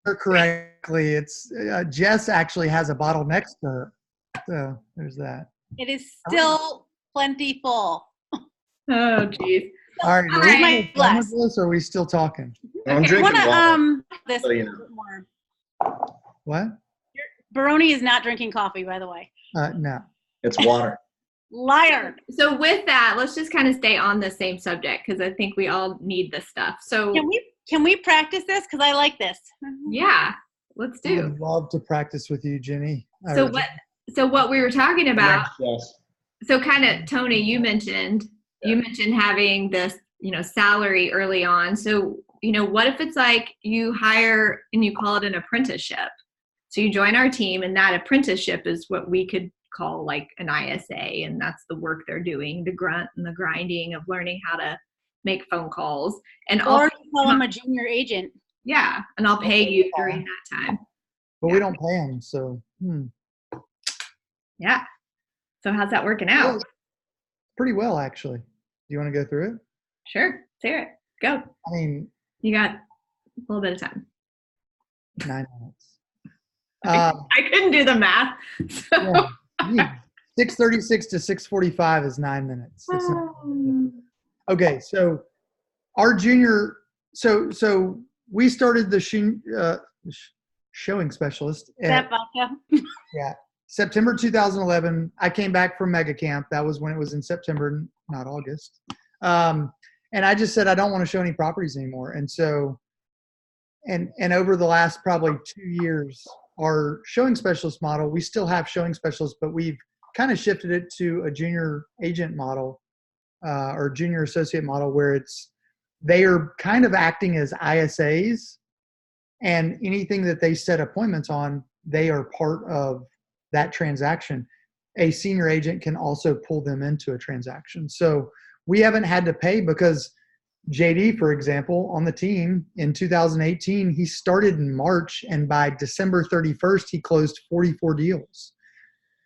correctly. It's Jess actually has a bottle next to her. So there's that. It is still plenty full. Oh, geez. All right. My glass. Or are we still talking? I'm drinking water. This so you know. more. What? Baroni is not drinking coffee, by the way. No. It's water. Liar. So with that, let's just kind of stay on the same subject because I think we all need this stuff. So can we practice this? Because I like this. Yeah, let's do. I would love to practice with you, Jenny. So what we were talking about. Yes. So kind of, Tony, you mentioned having this, salary early on. So, what if it's like you hire and you call it an apprenticeship? So you join our team and that apprenticeship is what we could call like an ISA. And that's the work they're doing, the grunt and the grinding of learning how to make phone calls. Or you call them a junior agent. Yeah. And I'll pay you during that time. But we don't pay them. So, Yeah. So how's that working out? Pretty well, actually. Do you want to go through it? Sure. Say it. Go. I mean, you got a little bit of time. 9 minutes. I couldn't do the math. So. Yeah. 6:36 to 6:45 is 9 minutes. Okay, so our junior, so we started the showing specialist at, yeah, September 2011. I came back from Mega Camp. That was when it was in September, not August. And I just said, I don't want to show any properties anymore. And so, and over the last probably 2 years, our showing specialist model, we still have showing specialists, but we've kind of shifted it to a junior agent model, or junior associate model, where they are kind of acting as ISAs, and anything that they set appointments on, they are part of that transaction. A senior agent can also pull them into a transaction. So we haven't had to pay, because JD, for example, on the team in 2018, he started in March, and by December 31st, he closed 44 deals.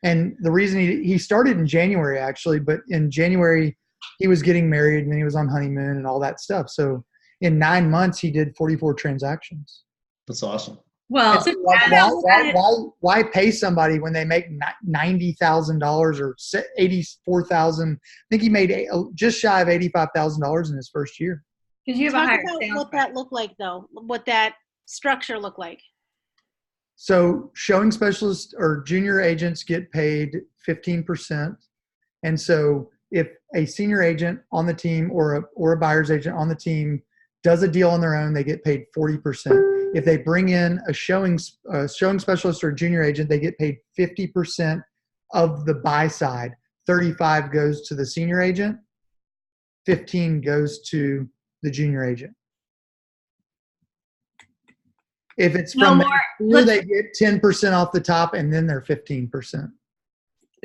And the reason he started in January, actually, but in January, he was getting married and then he was on honeymoon and all that stuff. So in 9 months, he did 44 transactions. That's awesome. Well, why pay somebody when they make $90,000 or $84,000? I think he made just shy of $85,000 in his first year. Because you have a higher sales. What that looked like, though, what that structure looked like. So showing specialists or junior agents get paid 15%, and so if a senior agent on the team or a buyer's agent on the team does a deal on their own, they get paid 40%. If they bring in a showing specialist or a junior agent, they get paid 50% of the buy side. 35 goes to the senior agent, 15 goes to the junior agent. If it's from they get 10% off the top, and then they're 15%.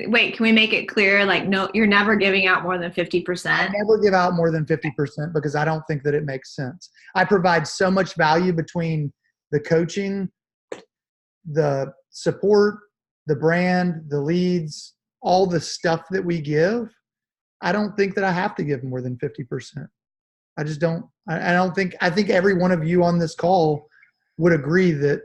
Wait, can we make it clear? Like, no, you're never giving out more than 50%. I never give out more than 50% because I don't think that it makes sense. I provide so much value between the coaching, the support, the brand, the leads, all the stuff that we give. I don't think that I have to give more than 50%. I just don't. I think every one of you on this call would agree that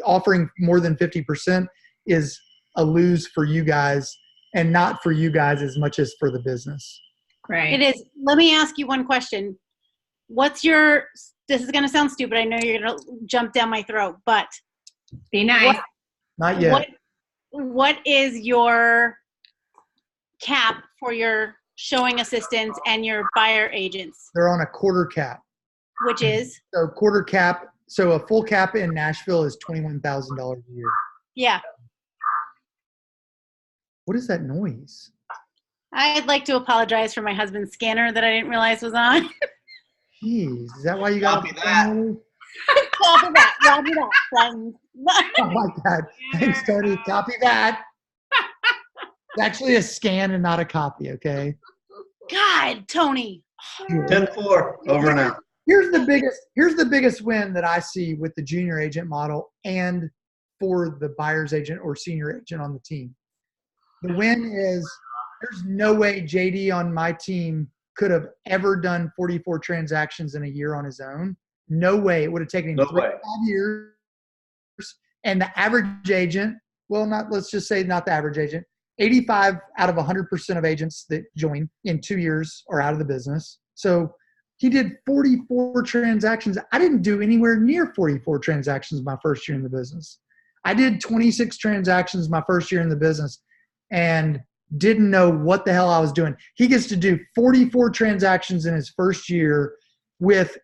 offering more than 50% is a lose for you guys, and not for you guys as much as for the business. Right. It is. Let me ask you one question. This is going to sound stupid. I know you're going to jump down my throat, but be nice. Not yet. What is your cap for your showing assistants and your buyer agents? They're on a quarter cap. Which is? So quarter cap. So a full cap in Nashville is $21,000 a year. Yeah. What is that noise? I'd like to apologize for my husband's scanner that I didn't realize was on. Jeez, is that why you got Copy that? Copy that. Copy that, friends. Oh my God. Thanks, Tony. Copy that. It's actually a scan and not a copy, okay? God, Tony. 10-4, over and out. Here's the biggest win that I see with the junior agent model and for the buyer's agent or senior agent on the team. The win is there's no way JD on my team could have ever done 44 transactions in a year on his own. No way. It would have taken him 3 to 5 years. And the average agent, let's just say not the average agent, 85 out of 100% of agents that join in 2 years are out of the business. So he did 44 transactions. I didn't do anywhere near 44 transactions my first year in the business. I did 26 transactions my first year in the business and didn't know what the hell I was doing. He gets to do 44 transactions in his first year with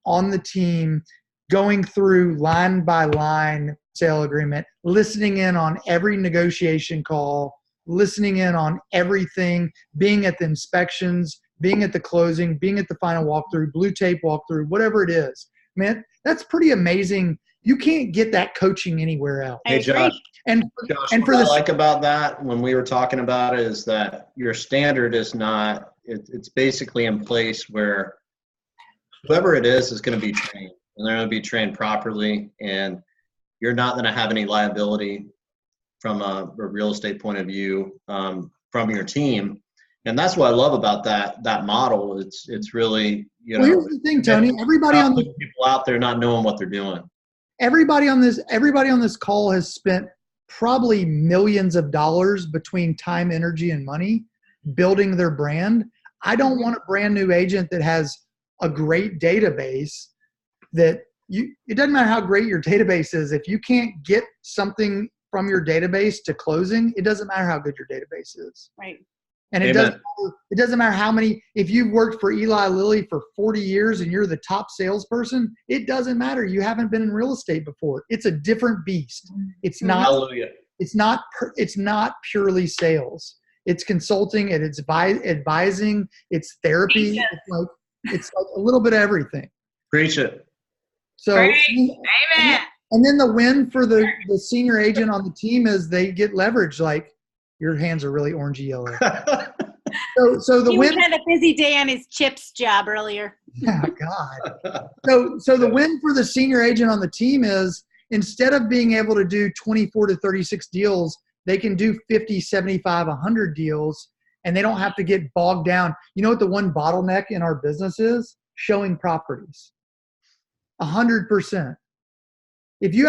on the team, going through line by line sale agreement, listening in on every negotiation call, listening in on everything, being at the inspections, being at the closing, being at the final walkthrough, blue tape walkthrough, whatever it is. Man, that's pretty amazing. You can't get that coaching anywhere else. Hey, Josh. What I like about that when we were talking about it is that your standard is not, it's basically in place where whoever it is going to be trained, and they're going to be trained properly, and you're not going to have any liability from a real estate point of view from your team. And that's what I love about that model. It's really, here's the thing, Tony. Everybody on people out there not knowing what they're doing. Everybody on this call has spent probably millions of dollars between time, energy, and money building their brand. I don't want a brand new agent that has a great database that it doesn't matter how great your database is. If you can't get something from your database to closing, it doesn't matter how good your database is. Right. And it doesn't matter how many, if you've worked for Eli Lilly for 40 years and you're the top salesperson, it doesn't matter. You haven't been in real estate before. It's a different beast. It's not, Hallelujah. it's not purely sales. It's consulting and it's advising, it's therapy. It's like a little bit of everything. Preach it. So, Amen. And then the win for the senior agent on the team is they get leverage. Like, your hands are really orangey yellow. So the he win had a busy day on his chips job earlier. Oh God. So the win for the senior agent on the team is, instead of being able to do 24 to 36 deals, they can do 50, 75, 100 deals, and they don't have to get bogged down. You know what the one bottleneck in our business is? Showing properties. 100%. If you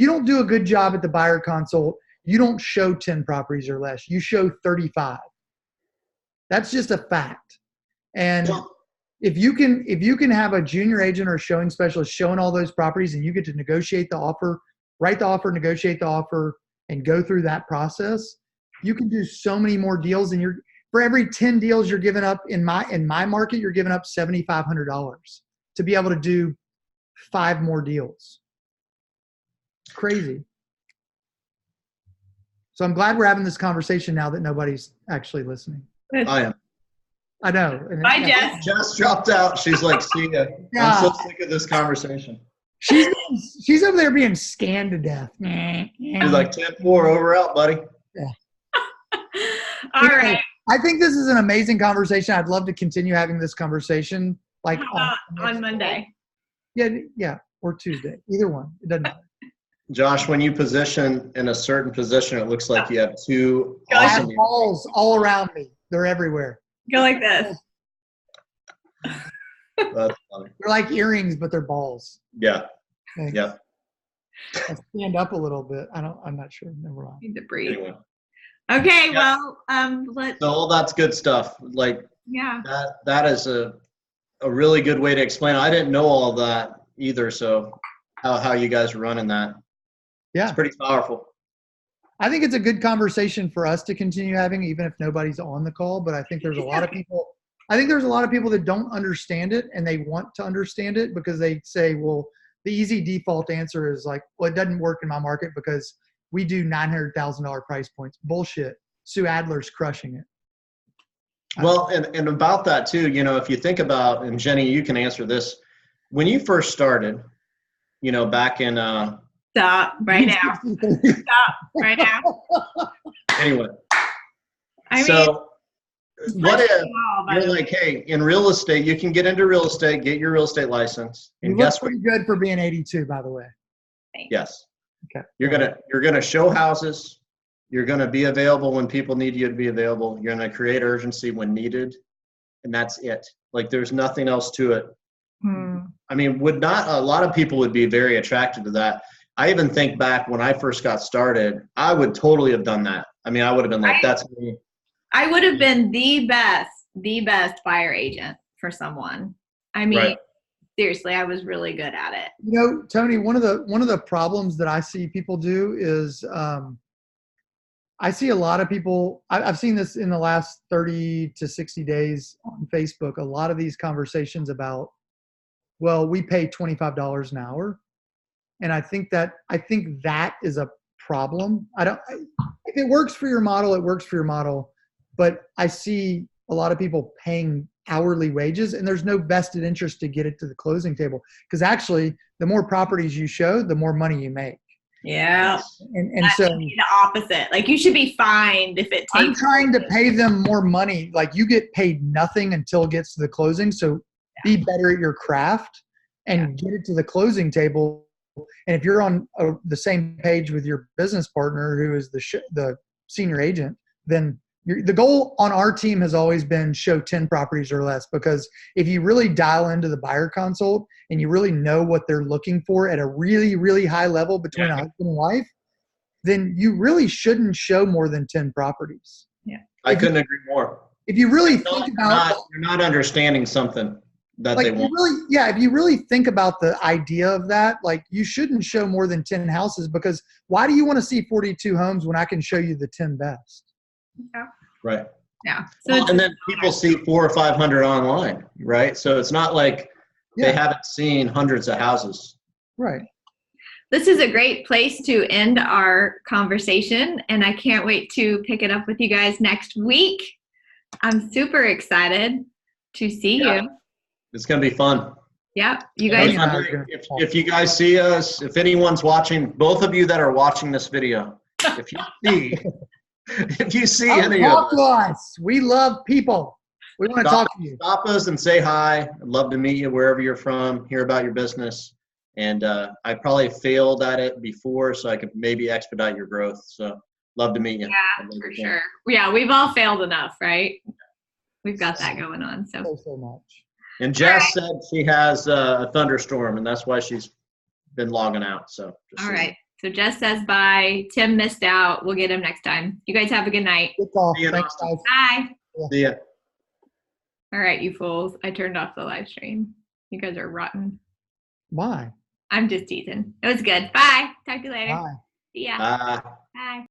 don't do a good job at the buyer consult, you don't show 10 properties or less. You show 35. That's just a fact. And if you can have a junior agent or showing specialist showing all those properties, and you get to negotiate the offer, write the offer, negotiate the offer, and go through that process, you can do so many more deals. And for every 10 deals you're giving up in my market, you're giving up $7,500 to be able to do 5 more deals. It's crazy. So I'm glad we're having this conversation now that nobody's actually listening. I am. I know. Bye, Jess. Jess dropped out. She's like, see ya. Yeah. I'm so sick of this conversation. She's over there being scanned to death. She's like, 10-4, over out, buddy. Yeah. All right. I think this is an amazing conversation. I'd love to continue having this conversation like on Monday. Yeah, or Tuesday. Either one. It doesn't matter. Josh, when you position in a certain position, it looks like you have 2 I awesome have balls all around me. They're everywhere. Go like this. That's funny. They're like earrings, but they're balls. Yeah. Thanks. Yeah. I stand up a little bit. I'm not sure. Never mind. Need to breathe. Anyway. Okay, Yeah. well, let's. So all that's good stuff. Like, Yeah. that is a really good way to explain it. I didn't know all of that either. So how you guys are running that. Yeah. It's pretty powerful. I think it's a good conversation for us to continue having, even if nobody's on the call. But I think there's a lot of people. I think there's a lot of people that don't understand it, and they want to understand it because they say, well, the easy default answer is like, well, it doesn't work in my market because we do $900,000 price points. Bullshit. Sue Adler's crushing it. Well, and about that too, if you think about, and Jenny, you can answer this, when you first started, back in Stop right now. Stop right now. Anyway. So what if you're like, hey, in real estate, you can get into real estate, get your real estate license, and you guess look pretty good for being 82, by the way. Yes. Okay. You're gonna show houses. You're gonna be available when people need you to be available. You're gonna create urgency when needed, and that's it. Like, there's nothing else to it. I mean, a lot of people would be very attracted to that. I even think back when I first got started, I would totally have done that. I mean, I would have been like, that's me. I would have been the best buyer agent for someone. I mean, Right. Seriously, I was really good at it. Tony, one of the problems that I see people do is I see a lot of people, I've seen this in the last 30 to 60 days on Facebook, a lot of these conversations about, well, we pay $25 an hour. And I think that is a problem. If it works for your model, it works for your model. But I see a lot of people paying hourly wages, and there's no vested interest to get it to the closing table. Because actually, the more properties you show, the more money you make. Yeah. And so the opposite. Like, you should be fined if it takes. I'm trying to pay them more money. Like, you get paid nothing until it gets to the closing. So be better at your craft and get it to the closing table. And if you're on the same page with your business partner, who is the senior agent, then the goal on our team has always been show 10 properties or less, because if you really dial into the buyer consult and you really know what they're looking for at a really, really high level between a husband and wife, then you really shouldn't show more than 10 properties. Yeah. I couldn't agree more. If you really think about, you're not understanding something that like, they want. if you really think about the idea of that, like, you shouldn't show more than 10 houses, because why do you want to see 42 homes when I can show you the 10 best? Yeah. Right. Yeah. So and then people see 400 or 500 online, right? So it's not like they haven't seen hundreds of houses. Right. This is a great place to end our conversation, and I can't wait to pick it up with you guys next week. I'm super excited to see you. It's going to be fun. Yeah, you guys. If you guys see us, if anyone's watching, both of you that are watching this video, if you see any of us, we love people. We want to talk to you. Stop us and say hi. I'd love to meet you wherever you're from, hear about your business. And I probably failed at it before, so I could maybe expedite your growth. So love to meet you. Yeah, for sure. Yeah, we've all failed enough, right? We've got that going on. So much. And Jess said she has a thunderstorm, and that's why she's been logging out. So all right. So Jess says bye. Tim missed out. We'll get him next time. You guys have a good night. Good call. Thanks, guys. Bye. See ya. All right, you fools. I turned off the live stream. You guys are rotten. Why? I'm just teasing. It was good. Bye. Talk to you later. Bye. See ya. Bye. Bye.